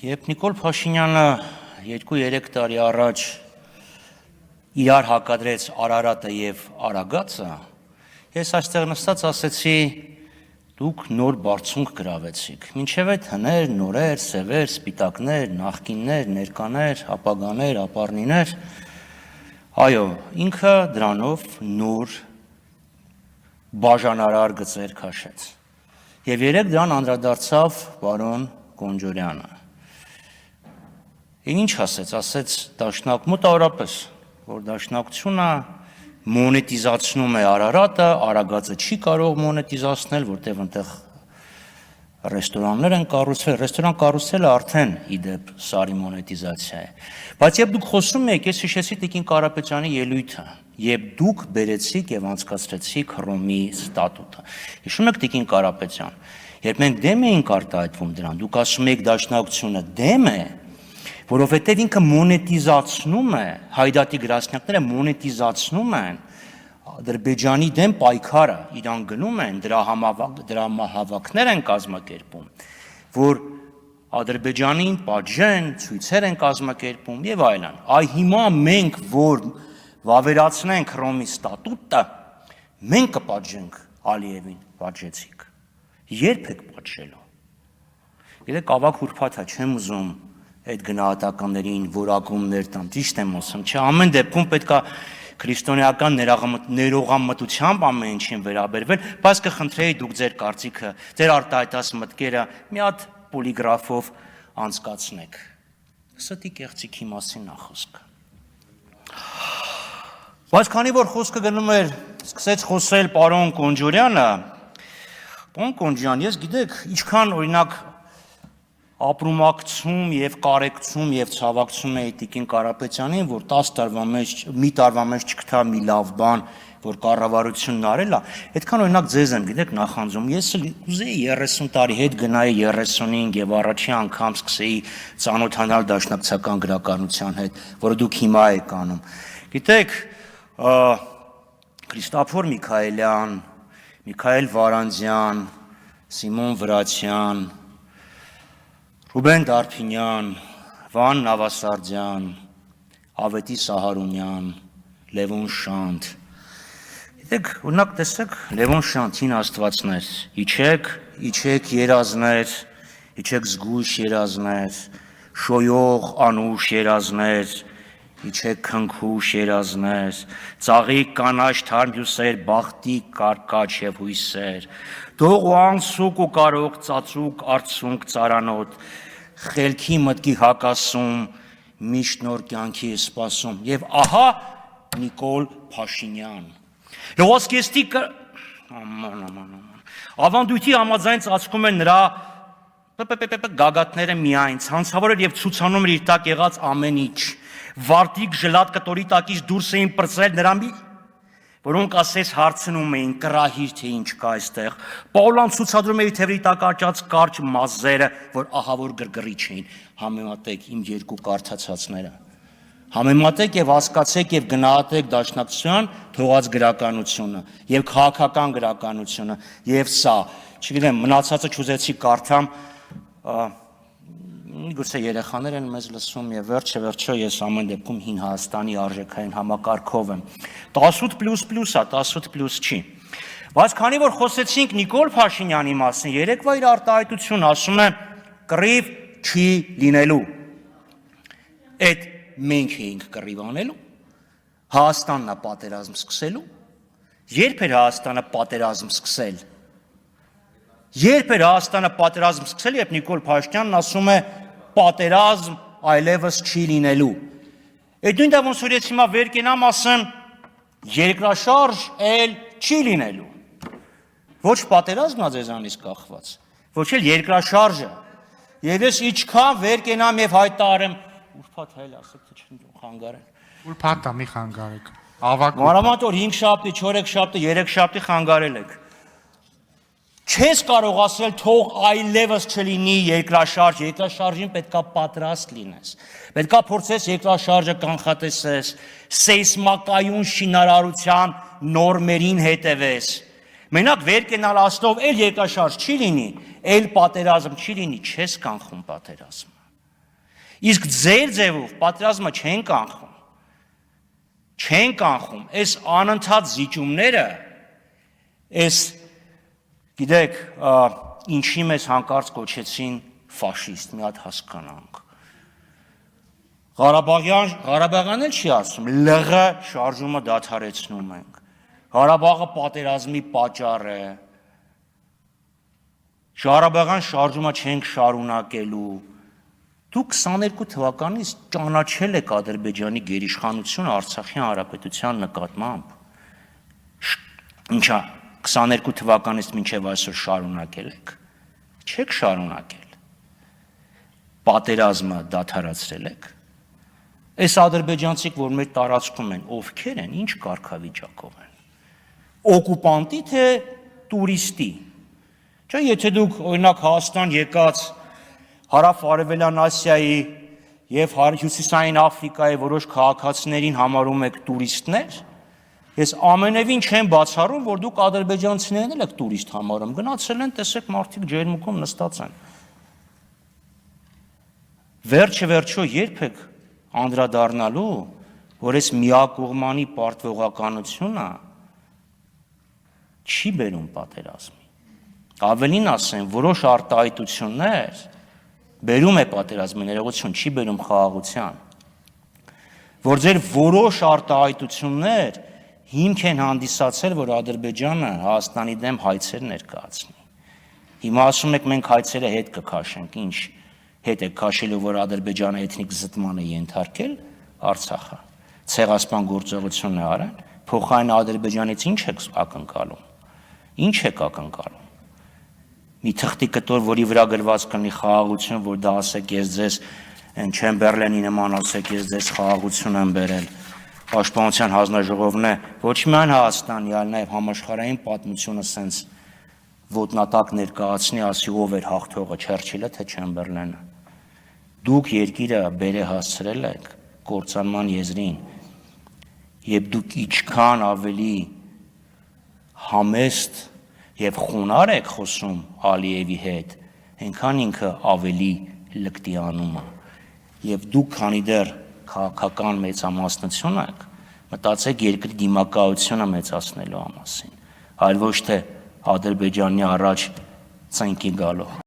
Երբ Նիկոլ Փաշինյանը 2-3 տարի առաջ իրար հակադրեց Արարատը եւ Արագածը, ես այստեղ նստած ասեցի, դուք նոր բարձունք գրավեցիք։ Մինչև այդ հներ, նորեր, սևեր, սպիտակներ, նախկիններ, ներկաներ, ապագաներ, ապառնիներ, այո, ինքը դրանով նոր բաժանարար գծեր քաշեց։ Եվ երեք դրան անդրադարձավ պարոն Կոնջորյանը։ Ինչ ասեց դաշնակ մոտավորապես, որ դաշնակցությունը մոնետիզացնում է Արարատը, Արագածը չի կարող մոնետիզացնել, որտեղ այնտեղ ռեստորաններ են կառուցվել, ռեստորան կառուցելը արդեն իդեպ սարի մոնետիզացիա է։ Բայց երբ դուք խոսում եք, ես հիշեցի Տիկին Կարապետյանի ելույթը, երբ դուք բերեցիք եւ անցկացրեցիք Հռոմի ստատուտը։ Հիշում եք Տիկին Կարապետյան, երբ մենք դեմ էինք արտահայտվում դրան, դուք ասում եք դաշնակցությունը դեմ է, որովհետև ինքը մոնետիզացնում է, հայդատի գրասենյակները մոնետիզացնում են Ադրբեջանի դեմ պայքարը, իրան գնում են, դրա հավաքներ են կազմակերպում, որ Ադրբեջանին պատժեն, ցույցեր են կազմակերպում եւ այլն։ Այ հիմա մենք, որ վավերացնենք Հռոմի ստատուտը, մենք կպատժենք Ալիևին, պատժեցիք։ Երբ եք պատժելու։ Գիտեք, ավակ ուրբաթա չեմ ուզում այդ գնահատականներին որակումներ տամ, ճիշտ եմ ասում, չէ, ամեն դեպքում պետքա քրիստոնեական ներողամտությամբ ամեն ինչին վերաբերվել, բայց կխնդրեի դուք ձեր կարծիքը, ձեր արտահայտած մտքերը մի հատ պոլիգրաֆով անցկացնեք։ Ստի կեղծիքի մասին է խոսքը։ Բայց քանի որ խոսքը գնում էր, սկսեց խոսել պարոն Կոնջորյանը, պարոն Կոնջյան, ես գիտեք, ինչքան օրինակ ապրումակցում եւ կարեկցում եւ ցավակցում էի Տիկին Կարապետյանին, որ 10 տարվա մեջ, մի տարվա մեջ չգտա մի լավ բան, որ կառավարությունն արել է, այդքան օրինակ ձեզ եմ, գիտեք, նախանձում, ես ուզեի 30 տարի հետ գնայի 35 եւ առաջի անգամ սկսեի ծանոթանալ դաշնակցական գրականության հետ, որը դուք հիմա եք անում։ Գիտեք, Քրիստոֆոր Միքայելյան, Միքայել Վարանդյան, Սիմոն Վրացյան, Ռուբեն Դարփինյան, Վան Նավասարդյան, Ավետի Սահարունյան, Լևոն Շանթ։ Գիտեք, օրինակ տեսեք Լևոն Շանթին աստվածներ, իջեք երազներ, իջեք զգույշ երազներ, շոյող անուշ երազներ, իջեք քնքուշ երազներ, ծաղիկ կանաչ թարմյուսեր, բախտի կարկաչ եւ հույսեր, դող ու անսուկ ու կարող ծածուկ արցունք ծարանոտ, խելքի մտքի հակասում, միշտ նոր կյանքի սպասում, եւ ահա Նիկոլ Փաշինյան։ Լողոսկեստիկը ավանդույթի համաձայն ծածկում են նրա գագաթները միայն, ցանցավոր էր եւ ցուցանում էր իր տակ եղած ամեն ինչ, վարտիկ ժլատ կտորի տակից դուրս էին պրծել նրա որոնք ասես հարցնում էին կրահիր թե ինչ կա այստեղ, Պաուլան ցուցադրում էր թևերի տակ աճած կարճ մազերը, որ ահավոր գրգռիչ էին, համեմատեք իմ երկու կարդացածները, համեմատեք եւ հասկացեք եւ գնահատեք դաշնակցության թողած գրականությունը եւ քաղաքական գրականությունը եւ սա, չգիտեմ, մնացածը չուզեցի կարդամ, գուցե երեխաներ են մեզ լսում եւ վերջը ես ամեն դեպքում հին Հայաստանի արժեքային համակարգով եմ 18++-ա, 18+ չի։ Բայց քանի որ խոսեցինք Նիկոլ Փաշինյանի մասին, երեկվա իր արտահայտությունը ասում է կռիվ չի լինելու։ Այդ մենք էինք կռիվ անելու, Հայաստանն է պատերազմ սկսելու։ Երբ էր Հայաստանը պատերազմ սկսել։ Երբ էր Հայաստանը պատերազմ սկսել, երբ Նիկոլ Փաշինյանն ասում է պատերազմ այլևս չի լինելու։ Այդ նույն դեպքում ոնց հիմա վեր կենամ ասեմ երկրաշարժ էլ չի լինելու։ Ոչ պատերազմն է ձեզանից կախված, ոչ էլ երկրաշարժը։ Եվ ես ինչքան վեր կենամ եւ հայտարարեմ, ուրբաթ հայլ ասեք թե չեմ խանգարել։ Ուրբաթ է մի խանգարեք։ Ավակ։ Մանավանդ որ 5 շաբթի, 4 շաբթի, 3 շաբթի խանգարել եք։ Չես կարող ասել թող այլևս չլինի երկրաշարժ, երկրաշարժին պետքա պատրաստ լինես, պետքա փորձես երկրաշարժը կանխատեսես, սեյսմակայուն շինարարության նորմերին հետևես, մենակ վեր կենալ ասելով էլ երկրաշարժ չի լինի, էլ պատերազմ չի լինի, չես կանխում պատերազմը, Իսկ ձեր ձևով պատերազմը չեն կանխում, այս անընդհատ զիջումները, այս գիտեք, ինչի մեզ հանկարծ կոչեցին ֆաշիստ, մի հատ հասկանանք։ Ղարաբաղյան էլ չի ասում, ԼՂ շարժումը դադարեցնում ենք։ Ղարաբաղը պատերազմի պատճառ է։ Ղարաբաղյան շարժումը չենք շարունակելու։ Դուք 22 թվականից ճանաչել եք Ադրբեջանի գերիշխանությունը Արցախի հանրապետության նկատմամբ։ Ինչա 22 թվականից մինչև այսօր շարունակել եք։ Չեք շարունակել։ Պատերազմը դադարացրել եք։ Այս ադրբեջանցիք, որ մեր տարածքում են, ովքեր են, ինչ կարգավիճակով են։ Օկուպանտի թե տուրիստի։ Չէ, եթե դուք օրինակ Հայաստան եկած Հարավ-Արևելյան Ասիայի եւ Հյուսիսային Աֆրիկայի որոշ քաղաքացիներին համարում եք տուրիստներ, ես ամենևին չեմ բացառում, որ դուք ադրբեջանցիներն էլ եք տուրիստ համարում, գնացել են, տեսեք մարդիկ ջերմուկում նստած են։ Վերջը երբ եք անդրադառնալու, որ այս միակողմանի պարտվողականությունը չի բերում պատերազմի։ Ավելին ասեմ, որոշ արտահայտություններ բերում է պատերազմի ներողություն, չի բերում խաղաղության, որ ձեր որոշ արտահայտություններ հիմք են հանդիսացել, որ Ադրբեջանը Հայաստանի դեմ հայցեր ներկայացնի։ Հիմա ասում եք մենք հայցերը հետ կքաշենք, ինչ հետ եք քաշելու, որ Ադրբեջանը էթնիկ զտման է ենթարկել Արցախը, ցեղասպան գործողություն է արել, փոխարեն Ադրբեջանից ինչ եք ակնկալում, ինչ եք ակնկալում։ Մի թղթի կտոր, որի վրա գրված կլինի խաղաղություն, որ դա ասեք ես ձեզ Չեմբերլենի նման ասեք ես ձեզ խաղաղություն եմ բերել, Պաշտպանության հանձնաժողովն է, ոչ միայն Հայաստանի, այլ նաև համաշխարհային պատմությունը սենց ոտնատակ ներկայացնի, ասի ով էր հաղթողը, Չերչիլը թե Չեմբերլենը։ Դուք երկիրը բերե հասցրել եք կործանման եզրին, եւ դուք ինչքան ավելի համեստ եւ խոնարհ եք խոսում Ալիևի հետ, այնքան ինքը ավելի լկտի անում է։ Եվ դուք քանի դեռ քաղաքական մեծամասնություն եք, մտածեք երկրի դիմակայությունը մեծացնելու մասին, այլ ոչ թե Ադրբեջանի առաջ ցնկի գալու։